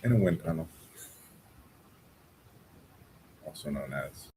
in a wind tunnel, also known as.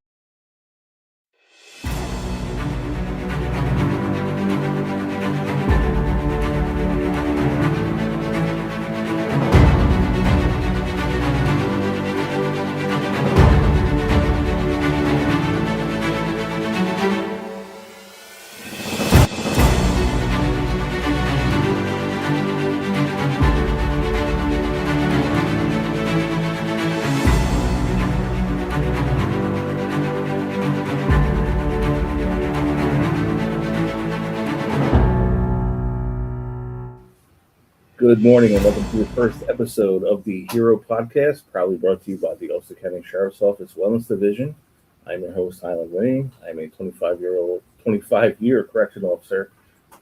Good morning and welcome to the first episode of the Hero Podcast, proudly brought to you by the Ulster County Sheriff's Office Wellness Division. I'm your host, Hyland Winnie. I'm a 25-year correction officer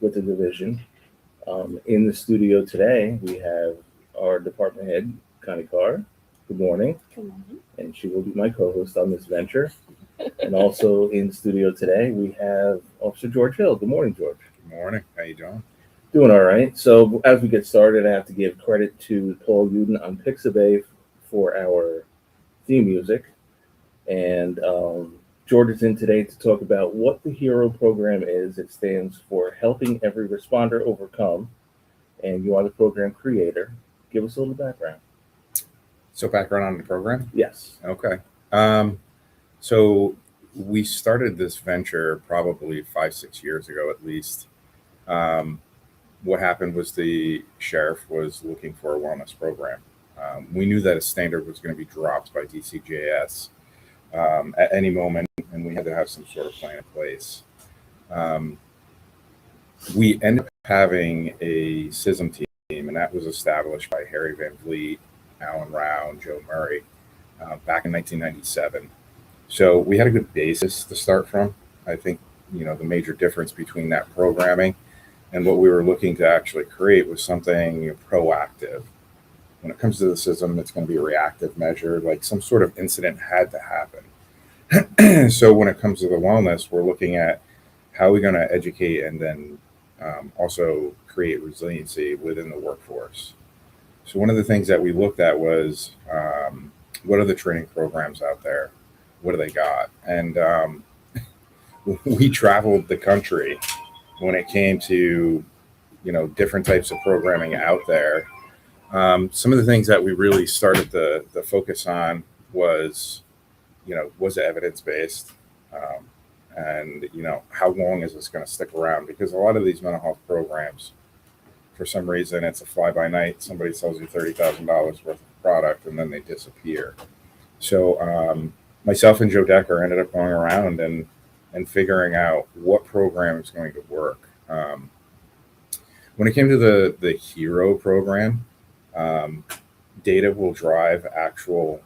with the division. In the studio today, we have our department head, Connie Carr. Good morning. Good morning. And she will be my co-host on this venture. And also in studio today, we have Officer George Hill. Good morning, George. Good morning. How you doing? Doing all right. So as we get started, I have to give credit to Paul Uden on Pixabay for our theme music. And George is in today to talk about what the HERO program is. It stands for Helping Every Responder Overcome. And you are the program creator. Give us a little background. So background on the program? Yes. Okay. So we started this venture probably 5-6 years ago at least. What happened was the sheriff was looking for a wellness program. We knew that a standard was going to be dropped by DCJS at any moment, and we had to have some sort of plan in place. We ended up having a CISM team, and that was established by Harry Van Vliet, Alan Rao, and Joe Murray back in 1997. So we had a good basis to start from. I think, the major difference between that programming and what we were looking to actually create was something proactive. When it comes to the CISM, it's going to be a reactive measure, like some sort of incident had to happen. So when it comes to the wellness, we're looking at how we're going to educate and then also create resiliency within the workforce. So one of the things that we looked at was what are the training programs out there? What do they got? And we traveled the country when it came to, different types of programming out there. Some of the things that we really started to focus on was it evidence-based? And, how long is this going to stick around? Because a lot of these mental health programs, for some reason, it's a fly-by-night. Somebody sells you $30,000 worth of product, and then they disappear. So myself and Joe Decker ended up going around and figuring out what program is going to work. When it came to the HERO program, data will drive actual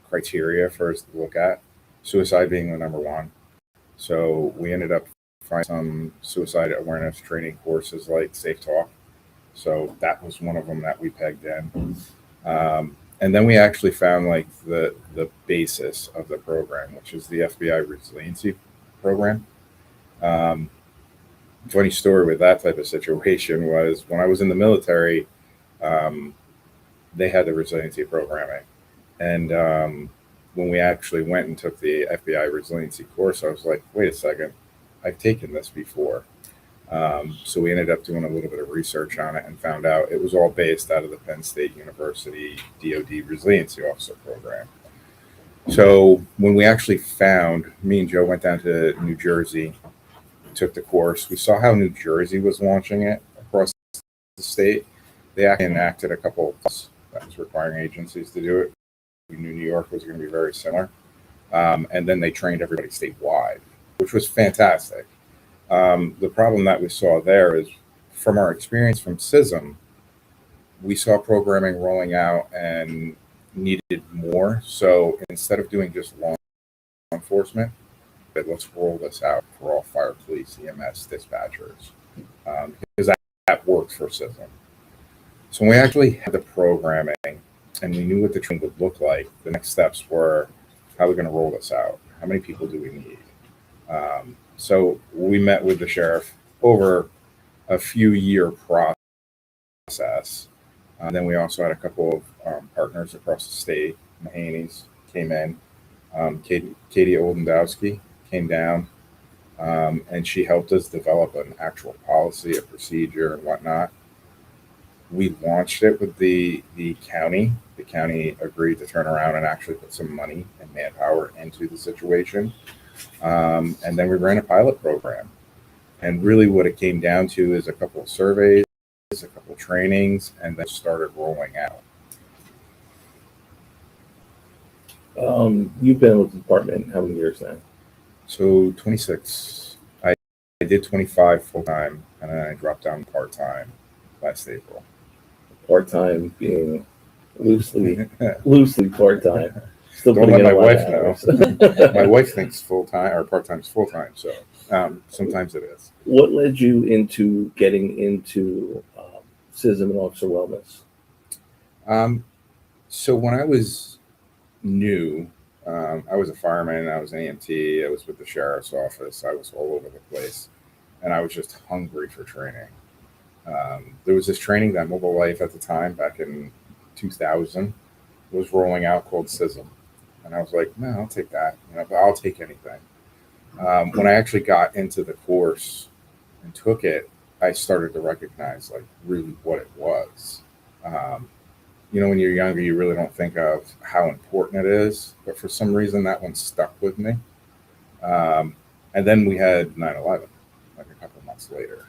criteria for us to look at, suicide being the number one. So we ended up finding some suicide awareness training courses like Safe Talk. So that was one of them that we pegged in. And then we actually found like the basis of the program, which is the FBI Resiliency Program. Funny story with that type of situation was when I was in the military, they had the resiliency programming. And when we actually went and took the FBI Resiliency course, I was like, wait a second, I've taken this before. So we ended up doing a little bit of research on it and found out it was all based out of the Penn State University DoD Resiliency Officer Program. So when we actually found, me and Joe went down to New Jersey, took the course. We saw how New Jersey was launching it across the state. They actually enacted a couple of laws that was requiring agencies to do it. We knew New York was going to be very similar. And then they trained everybody statewide, which was fantastic. The problem that we saw there is from our experience from CISM, we saw programming rolling out and needed more. So instead of doing just law enforcement, let's roll this out for all fire, police, EMS, dispatchers, because that works for CISM. So when we actually had the programming and we knew what the training would look like, the next steps were, how are we going to roll this out? How many people do we need? So we met with the sheriff over a few year process. Then we also had a couple of partners across the state, Mahaney's, came in. Katie Oldendowski came down, and she helped us develop an actual policy, a procedure, and whatnot. We launched it with the county. The county agreed to turn around and actually put some money and manpower into the situation. And then we ran a pilot program. And really what it came down to is a couple of surveys, a couple of trainings, and then started rolling out. You've been with the department how many years now? So 26. I did 25 full time, and then I dropped down part time last April. Part time being loosely part time. Still Don't putting let in my a lot of wife hours. know. My wife thinks full time or part time is full time, so sometimes it is. What led you into getting into CISM and officer wellness? So when I was new, I was a fireman, I was an EMT, I was with the sheriff's office, I was all over the place, and I was just hungry for training. There was this training that Mobile Life at the time, back in 2000, was rolling out called CISM. And I was like, no, I'll take that, but I'll take anything. When I actually got into the course and took it, I started to recognize like really what it was. When you're younger, you really don't think of how important it is, but for some reason that one stuck with me. And then we had 9/11, like a couple months later.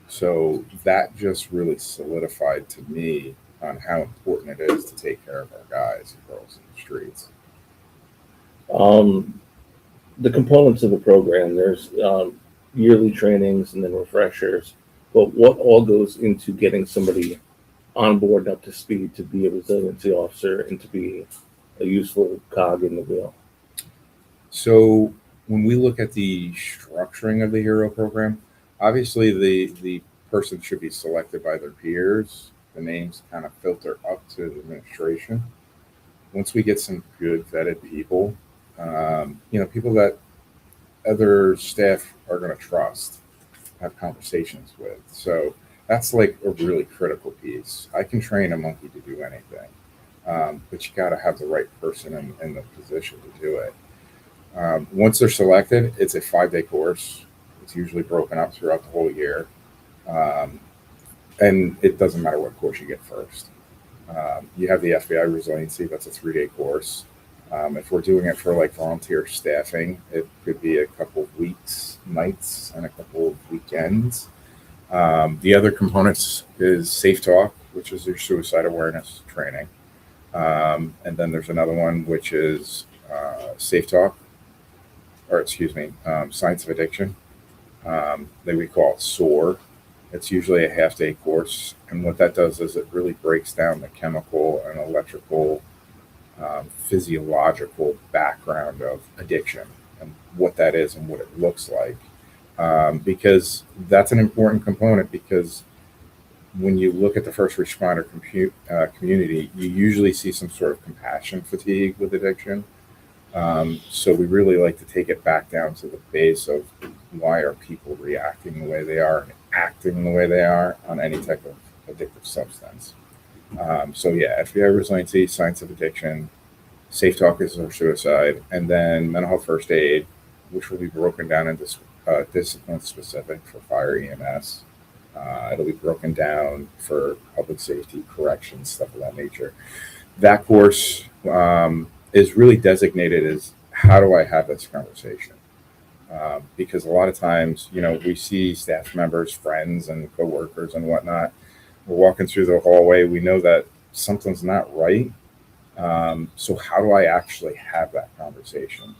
So that just really solidified to me on how important it is to take care of our guys and girls in the streets. The components of the program, there's yearly trainings and then refreshers, but what all goes into getting somebody on board and up to speed to be a resiliency officer and to be a useful cog in the wheel? So when we look at the structuring of the HERO program, obviously the person should be selected by their peers. The names kind of filter up to the administration. Once we get some good vetted people, people that other staff are going to trust, have conversations with. So that's like a really critical piece. I can train a monkey to do anything, but you got to have the right person in the position to do it. Once they're selected, it's a 5-day course. It's usually broken up throughout the whole year. And it doesn't matter what course you get first. You have the FBI resiliency, that's a 3-day course. If we're doing it for like volunteer staffing, it could be a couple of weeks, nights, and a couple of weekends. The other components is Safe Talk, which is your suicide awareness training. And then there's another one, which is Safe Talk, Science of Addiction. We call it SOAR. It's usually a half-day course. And what that does is it really breaks down the chemical and electrical physiological background of addiction and what that is and what it looks like, because that's an important component, because when you look at the first responder community, you usually see some sort of compassion fatigue with addiction. So we really like to take it back down to the base of why are people reacting the way they are and acting the way they are on any type of addictive substance. FBI resiliency, science of addiction, Safe Talk is our suicide, and then mental health first aid, which will be broken down into discipline specific for fire EMS. It'll be broken down for public safety, corrections, stuff of that nature. That course is really designated as how do I have this conversation? Because a lot of times, we see staff members, friends, and coworkers and whatnot. We're walking through the hallway. We know that something's not right. So how do I actually have that conversation?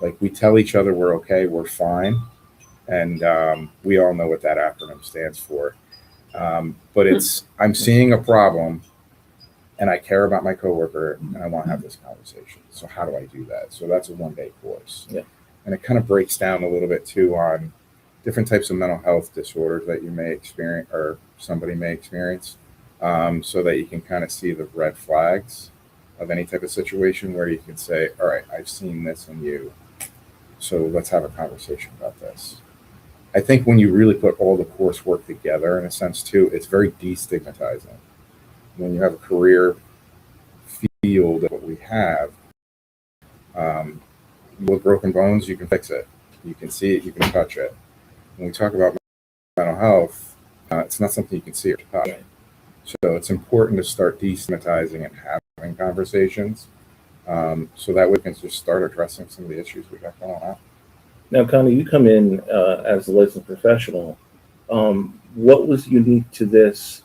Like, we tell each other we're okay, we're fine. And we all know what that acronym stands for. But I'm seeing a problem and I care about my coworker and I want to have this conversation. So how do I do that? So that's a 1-day course. Yeah. And it kind of breaks down a little bit too on different types of mental health disorders that you may experience or somebody may experience, so that you can kind of see the red flags of any type of situation where you can say, all right, I've seen this in you, so let's have a conversation about this. I think when you really put all the coursework together in a sense too, it's very destigmatizing. When you have a career field of what we have. With broken bones, you can fix it. You can see it. You can touch it. When we talk about mental health, it's not something you can see or touch. Right. So it's important to start destigmatizing and having conversations, so that we can just start addressing some of the issues we got going on. Now, Connie, you come in as a licensed professional. What was unique to this,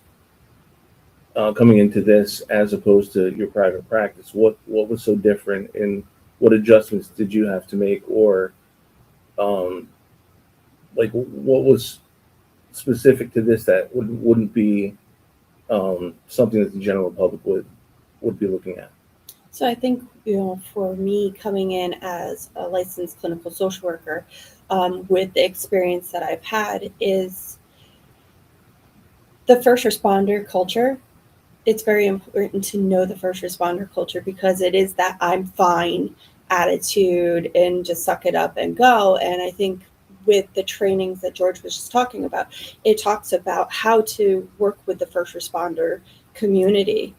coming into this, as opposed to your private practice? What was so different, and what adjustments did you have to make, or like what was specific to this that wouldn't be something that the general public would be looking at? So I think, for me coming in as a licensed clinical social worker, with the experience that I've had, is the first responder culture. It's very important to know the first responder culture, because it is that I'm fine attitude and just suck it up and go. And I think with the trainings that George was just talking about, it talks about how to work with the first responder community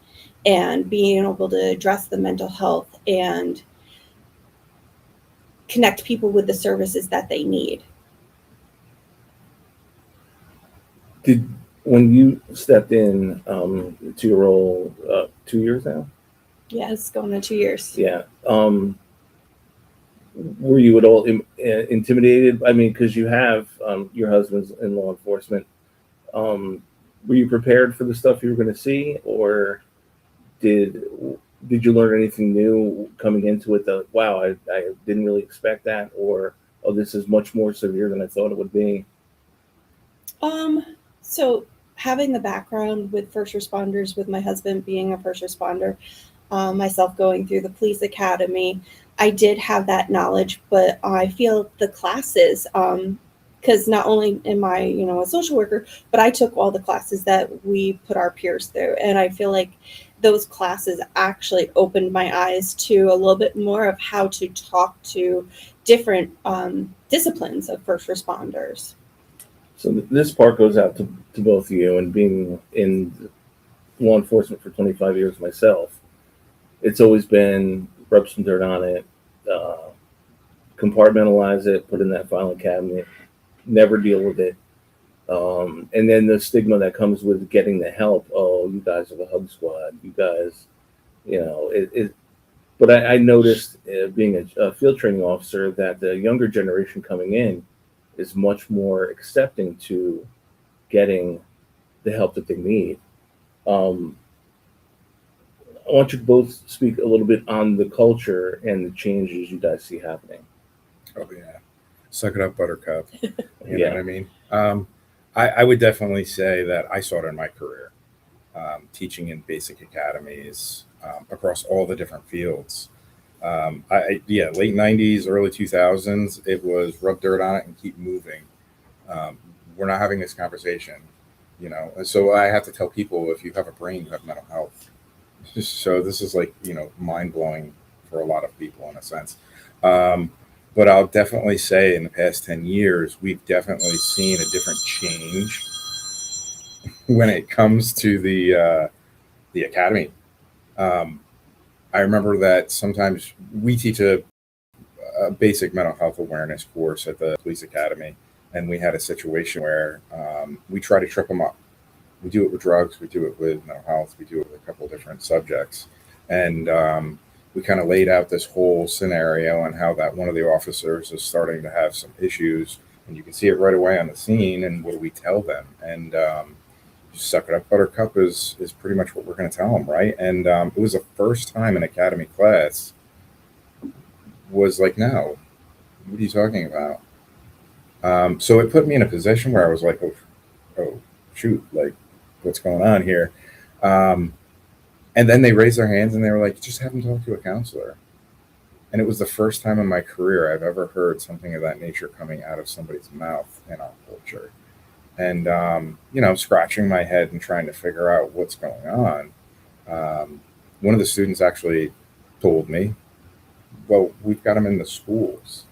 and being able to address the mental health and connect people with the services that they need. When you stepped in to your role 2 years now? Yeah, it's going on 2 years. Yeah. Were you at all intimidated? I mean, because you have your husband's in law enforcement. Were you prepared for the stuff you were going to see, or did you learn anything new coming into it that, wow, I didn't really expect that, or, oh, this is much more severe than I thought it would be? So having the background with first responders, with my husband being a first responder, myself going through the police academy, I did have that knowledge, but I feel the classes, because not only am I, a social worker, but I took all the classes that we put our peers through. And I feel like those classes actually opened my eyes to a little bit more of how to talk to different disciplines of first responders. So this part goes out to both of you, and being in law enforcement for 25 years myself, it's always been rub some dirt on it, compartmentalize it, put it in that filing cabinet, never deal with it. And then the stigma that comes with getting the help. Oh, you guys are the hug squad. You guys, but I noticed, being a field training officer, that the younger generation coming in is much more accepting to getting the help that they need. I want you to both speak a little bit on the culture and the changes you guys see happening. Oh yeah, suck it up, Buttercup. You Yeah. know what I mean? I would definitely say that I saw it in my career, teaching in basic academies across all the different fields. Late '90s, early 2000s, it was rub dirt on it and keep moving. We're not having this conversation, And so I have to tell people, if you have a brain, you have mental health. So this is like, mind blowing for a lot of people in a sense. But I'll definitely say in the past 10 years, we've definitely seen a different change when it comes to the academy. I remember that sometimes we teach a basic mental health awareness course at the police academy, and we had a situation where we try to trip them up. We do it with drugs, we do it with mental health, we do it with a couple of different subjects. And we kind of laid out this whole scenario and how that one of the officers is starting to have some issues, and you can see it right away on the scene. And what do we tell them? And suck it up, Buttercup is pretty much what we're going to tell them, right? And it was the first time an academy class was like, no, what are you talking about? So it put me in a position where I was like, oh shoot, like, what's going on here? And then they raised their hands and they were like, just have them talk to a counselor. And it was the first time in my career I've ever heard something of that nature coming out of somebody's mouth in our culture. And, scratching my head and trying to figure out what's going on. One of the students actually told me, well, we've got them in the schools.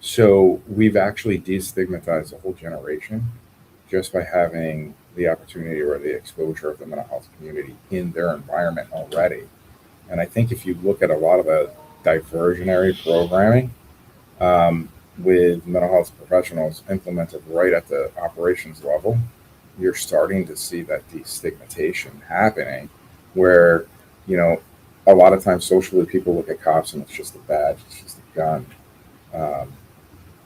So we've actually destigmatized the whole generation just by having the opportunity or the exposure of the mental health community in their environment already. And I think if you look at a lot of the diversionary programming with mental health professionals implemented right at the operations level, you're starting to see that destigmatization happening where, you know, a lot of times socially people look at cops and it's just a badge, it's just a gun. Um,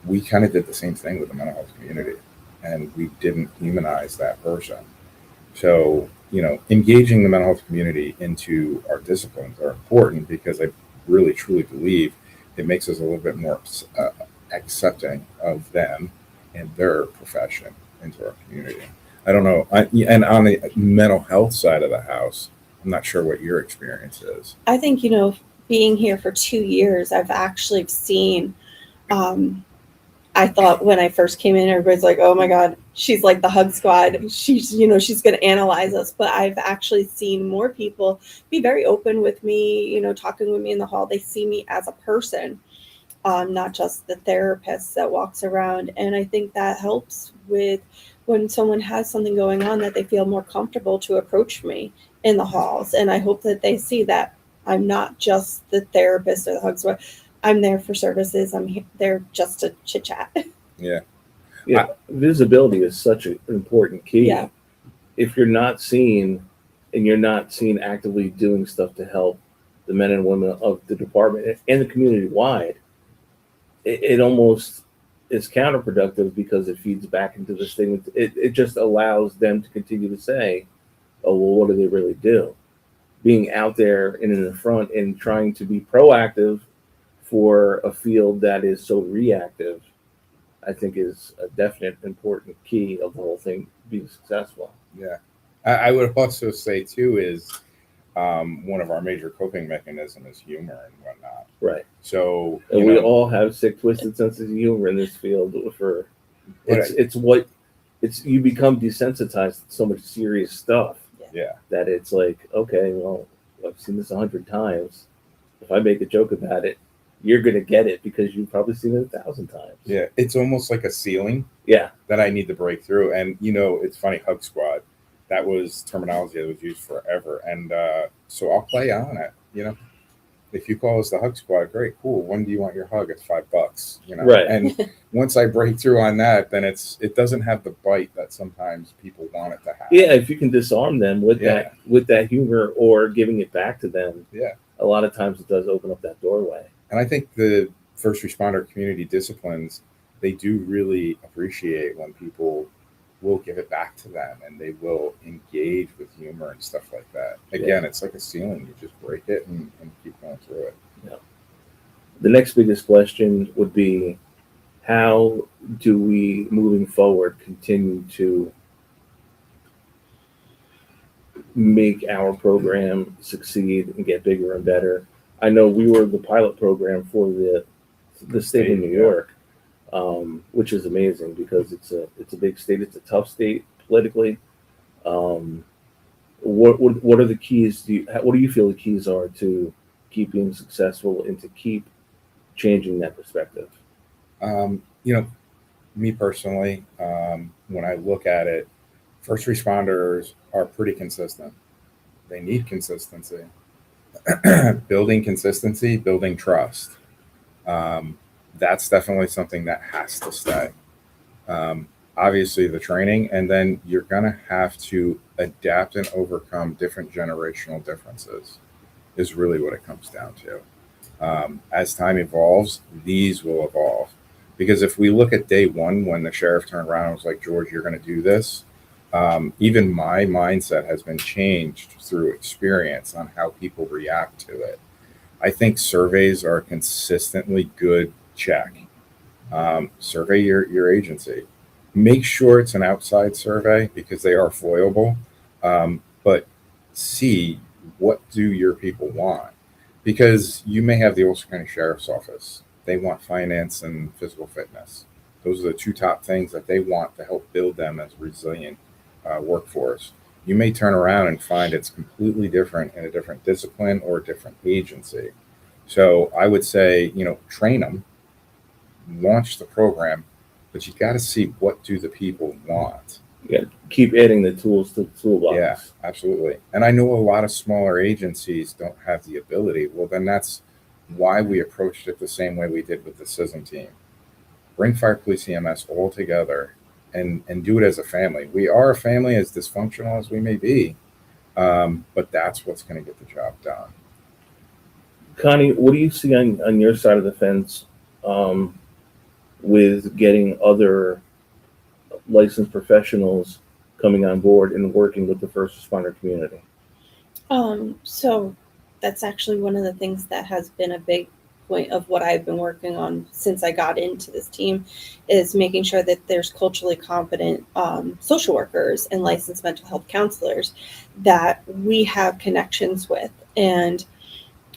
we kind of did the same thing with the mental health community and we didn't humanize that person. So, you know, engaging the mental health community into our disciplines are important because I really truly believe it makes us a little bit more accepting of them and their profession into our community. I don't know. And on the mental health side of the house, I'm not sure what your experience is. I think, being here for 2 years, I've actually seen, I thought when I first came in, everybody's like, oh my God, she's like the hug squad. She's going to analyze us. But I've actually seen more people be very open with me, talking with me in the hall. They see me as a person, not just the therapist that walks around. And I think that helps with when someone has something going on, that they feel more comfortable to approach me in the halls. And I hope that they see that I'm not just the therapist or the hug squad. I'm there for services. I'm there just to chit chat. Yeah. Yeah, visibility is such an important key. Yeah. If you're not seen and you're not seen actively doing stuff to help the men and women of the department and the community wide, it almost is counterproductive because it feeds back into this thing. It just allows them to continue to say, oh, well, what do they really do? Being out there and in the front and trying to be proactive for a field that is so reactive, I think is a definite important key of the whole thing being successful. Yeah. I would also say, too, is one of our major coping mechanisms is humor and whatnot. Right. So, and we all have sick, twisted senses of humor in this field. You become desensitized to so much serious stuff. Yeah. That it's like, okay, well, I've seen this 100 times. If I make a joke about it, you're going to get it because you've probably seen it 1,000 times. Yeah. It's almost like a ceiling. Yeah. That I need to break through. And, it's funny, Hug Squad, that was terminology that was used forever. And so I'll play on it, If you call us the Hug Squad, great, cool. When do you want your hug? It's $5, Right. And once I break through on that, then it doesn't have the bite that sometimes people want it to have. Yeah, if you can disarm them with that humor or giving it back to them. Yeah. A lot of times it does open up that doorway. And I think the first responder community disciplines, they do really appreciate when people will give it back to them and they will engage with humor and stuff like that. Again, It's like a ceiling. You just break it and keep going through it. Yeah. The next biggest question would be, how do we, moving forward, continue to make our program succeed and get bigger and better? I know we were the pilot program for the state of New York. Which is amazing because it's a big state. It's a tough state politically. What are the keys? What do you feel the keys are to keep being successful and to keep changing that perspective? Me personally, when I look at it, first responders are pretty consistent. They need consistency. Building consistency, building trust. That's definitely something that has to stay. Obviously, the training, and then you're going to have to adapt and overcome different generational differences is really what it comes down to. As time evolves, these will evolve. Because if we look at day one, when the sheriff turned around and was like, George, you're going to do this, even my mindset has been changed through experience on how people react to it. I think surveys are a consistently good check. Survey your agency. Make sure it's an outside survey because they are foilable. But see, what do your people want? Because you may have the Ulster County Sheriff's Office. They want finance and physical fitness. Those are the two top things that they want to help build them as a resilient workforce. You may turn around and find it's completely different in a different discipline or a different agency. So I would say, train them, launch the program, but you got to see what do the people want. Yeah, keep adding the tools to the toolbox. Yeah, absolutely. And I know a lot of smaller agencies don't have the ability. Well, then that's why we approached it the same way we did with the CISM team. Bring fire, police, EMS all together and do it as a family. We are a family, as dysfunctional as we may be, but that's what's going to get the job done. Connie, what do you see on your side of the fence with getting other licensed professionals coming on board and working with the first responder community? So that's actually one of the things that has been a big point of what I've been working on since I got into this team is making sure that there's culturally competent social workers and licensed mental health counselors that we have connections with, and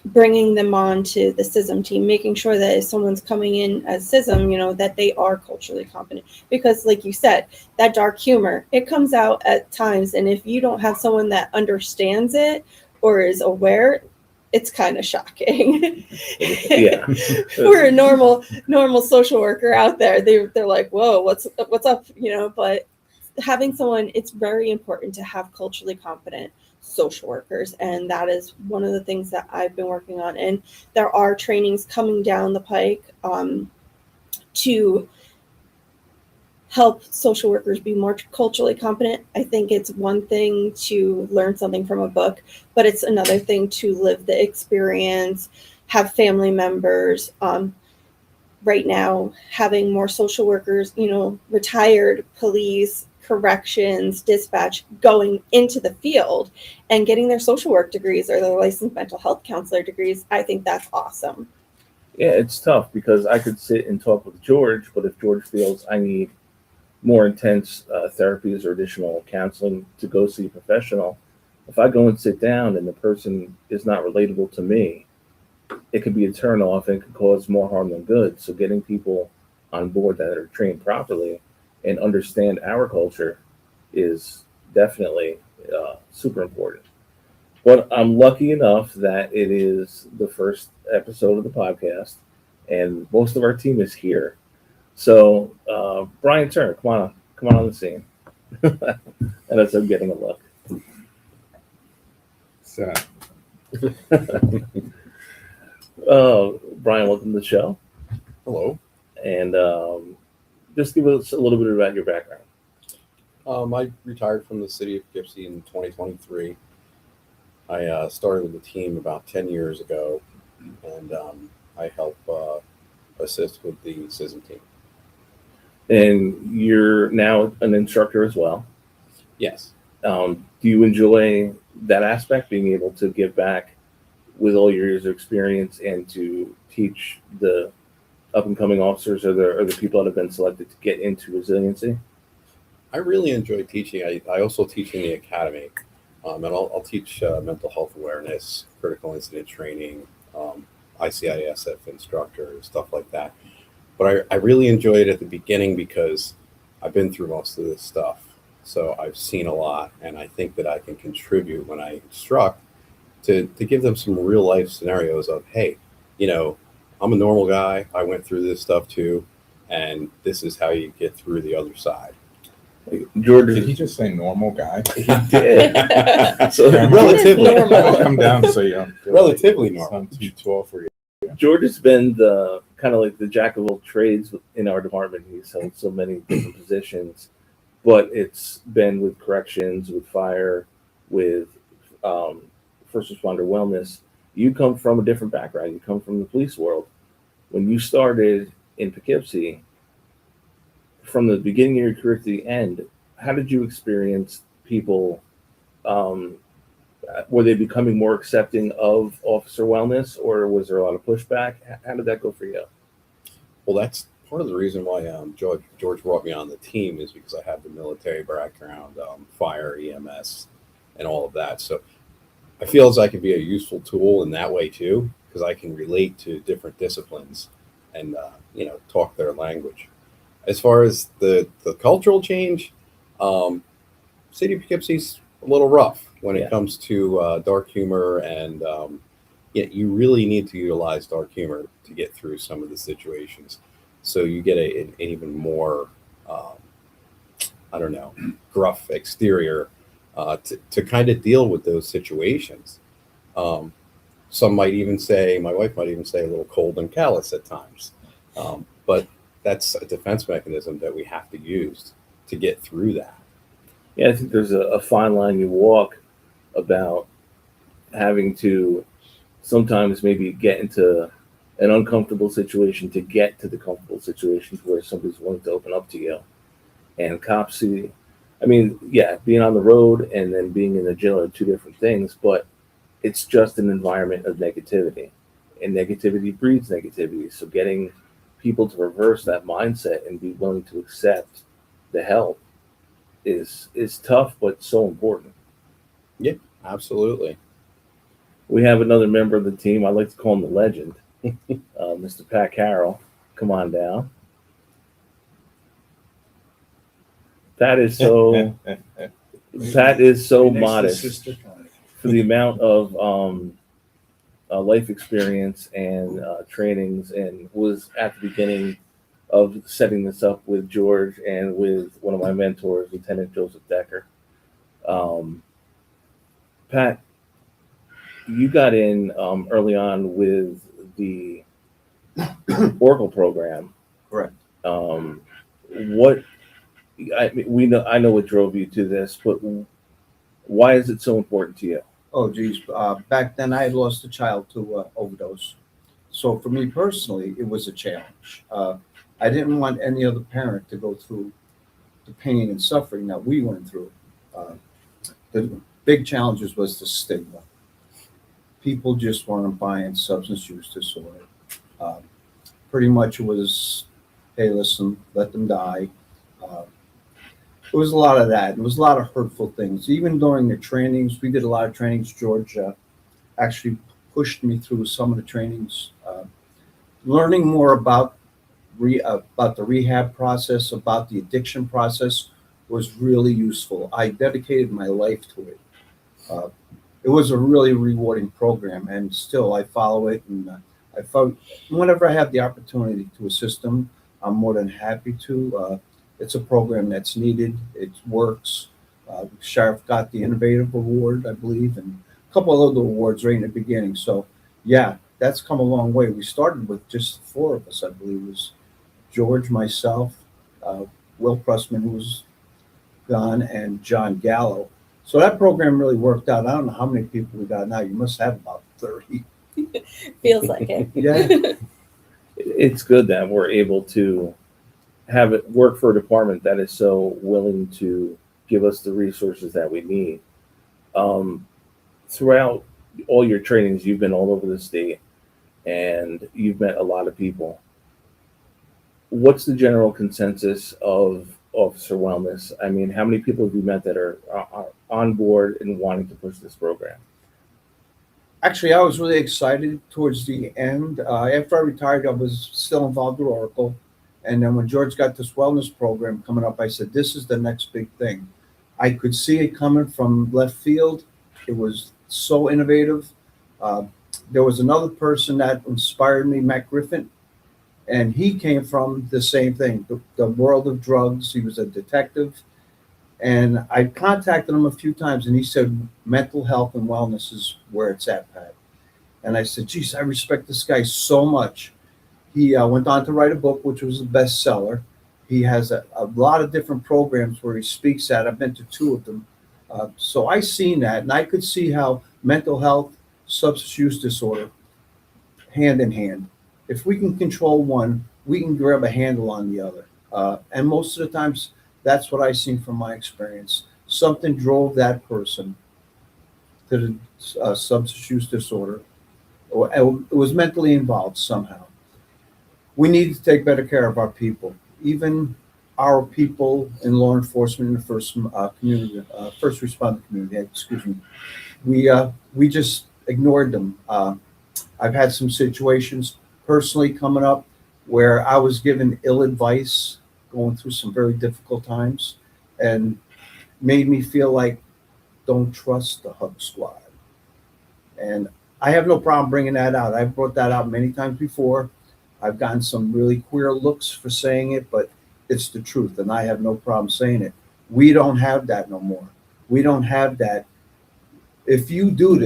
bringing them on to the CISM team, making sure that if someone's coming in as CISM, that they are culturally competent. Because like you said, that dark humor, it comes out at times. And if you don't have someone that understands it or is aware, it's kind of shocking. Yeah. For a normal social worker out there, they're like, whoa, what's up? But having someone, it's very important to have culturally competent social workers, and that is one of the things that I've been working on. And there are trainings coming down the pike to help social workers be more culturally competent. I think it's one thing to learn something from a book, but it's another thing to live the experience, have family members. Right now, having more social workers, retired police, corrections, dispatch, going into the field and getting their social work degrees or their licensed mental health counselor degrees, I think that's awesome. Yeah, it's tough because I could sit and talk with George, but if George feels I need more intense therapies or additional counseling to go see a professional, if I go and sit down and the person is not relatable to me, it could be a turnoff and could cause more harm than good. So getting people on board that are trained properly and understand our culture is definitely super important. But I'm lucky enough that it is the first episode of the podcast and most of our team is here. So Brian Turner, come on the scene. And as I'm getting a look. So, Brian, welcome to the show. Hello. And just give us a little bit about your background. I retired from the city of Poughkeepsie in 2023. I started with the team about 10 years ago, and I help assist with the CISM team. And you're now an instructor as well. Yes. Do you enjoy that aspect, being able to give back with all your years of experience and to teach the up-and-coming officers or the people that have been selected to get into resiliency? I really enjoy teaching. I also teach in the academy, and I'll teach mental health awareness, critical incident training, ICISF instructors, stuff like that. But I really enjoy it at the beginning because I've been through most of this stuff. So I've seen a lot, and I think that I can contribute when I instruct to give them some real life scenarios of, hey, I'm a normal guy. I went through this stuff too, and this is how you get through the other side. George, did he just say normal guy? he did. So Relatively. I'll come down so you don't feel Relatively like normal. I'm too tall for you. George has been the kind of like the jack of all trades in our department. He's held so many different positions, but it's been with corrections, with fire, with first responder wellness. You come from a different background. You come from the police world. When you started in Poughkeepsie, from the beginning of your career to the end, how did you experience people? Were they becoming more accepting of officer wellness, or was there a lot of pushback? How did that go for you? Well, that's part of the reason why George brought me on the team, is because I have the military background, fire, EMS, and all of that. So I feel as I can be a useful tool in that way too, because I can relate to different disciplines and talk their language. As far as the cultural change, City of Poughkeepsie's a little rough when it comes to dark humor, and you really need to utilize dark humor to get through some of the situations. So you get an even more I don't know, gruff exterior to kind of deal with those situations. Um, some might even say, my wife might even say, a little cold and callous at times. But that's a defense mechanism that we have to use to get through that. Yeah, I think there's a fine line you walk about having to sometimes maybe get into an uncomfortable situation to get to the comfortable situation where somebody's willing to open up to you. And cops see, I mean, yeah, being on the road and then being in the jail are two different things, but it's just an environment of negativity. And negativity breeds negativity. So getting people to reverse that mindset and be willing to accept the help is tough, but so important. Yeah, absolutely. We have another member of the team. I like to call him the legend, Mr. Pat Carroll. Come on down. Pat is so modest for the amount of life experience and trainings, and was at the beginning of setting this up with George and with one of my mentors, Lieutenant Joseph Decker. Pat, you got in early on with the Oracle program. Correct. What I know what drove you to this, but why is it so important to you? Oh, geez. Back then, I had lost a child to overdose. So for me personally, it was a challenge. I didn't want any other parent to go through the pain and suffering that we went through. The big challenges was the stigma. People just weren't buying substance use disorder. Pretty much it was, hey, listen, let them die. It was a lot of that. It was a lot of hurtful things. Even during the trainings, we did a lot of trainings. George actually pushed me through some of the trainings. Learning more about the rehab process, about the addiction process was really useful. I dedicated my life to it. It was a really rewarding program, and still I follow it. And I found whenever I have the opportunity to assist them, I'm more than happy to. It's a program that's needed. It works. Sheriff got the Innovative Award, I believe, and a couple of other awards right in the beginning. So, yeah, that's come a long way. We started with just 4 of us, I believe. It was George, myself, Will Pressman, who was gone, and John Gallo. So that program really worked out. I don't know how many people we got now. You must have about 30. Feels like it. Yeah. It's good that we're able to have it work for a department that is so willing to give us the resources that we need. Throughout all your trainings, you've been all over the state and you've met a lot of people. What's the general consensus of officer wellness? I mean, how many people have you met that are on board and wanting to push this program? Actually, I was really excited towards the end. After I retired, I was still involved with Oracle. And then when George got this wellness program coming up, I said, this is the next big thing. I could see it coming from left field. It was so innovative. There was another person that inspired me, Matt Griffin, and he came from the same thing, the world of drugs. He was a detective. And I contacted him a few times, and he said, mental health and wellness is where it's at, Pat. And I said, geez, I respect this guy so much. He went on to write a book, which was a bestseller. He has a lot of different programs where he speaks at. I've been to 2 of them. So I seen that, and I could see how mental health, substance use disorder, hand in hand. If we can control one, we can grab a handle on the other. And most of the times, that's what I've seen from my experience. Something drove that person to the substance use disorder, or it was mentally involved somehow. We need to take better care of our people, even our people in law enforcement in the first responder community. Excuse me. We just ignored them. I've had some situations personally coming up where I was given ill advice, going through some very difficult times, and made me feel like don't trust the Hug Squad. And I have no problem bringing that out. I've brought that out many times before. I've gotten some really queer looks for saying it, but it's the truth, and I have no problem saying it. We don't have that no more. We don't have that. If you do this,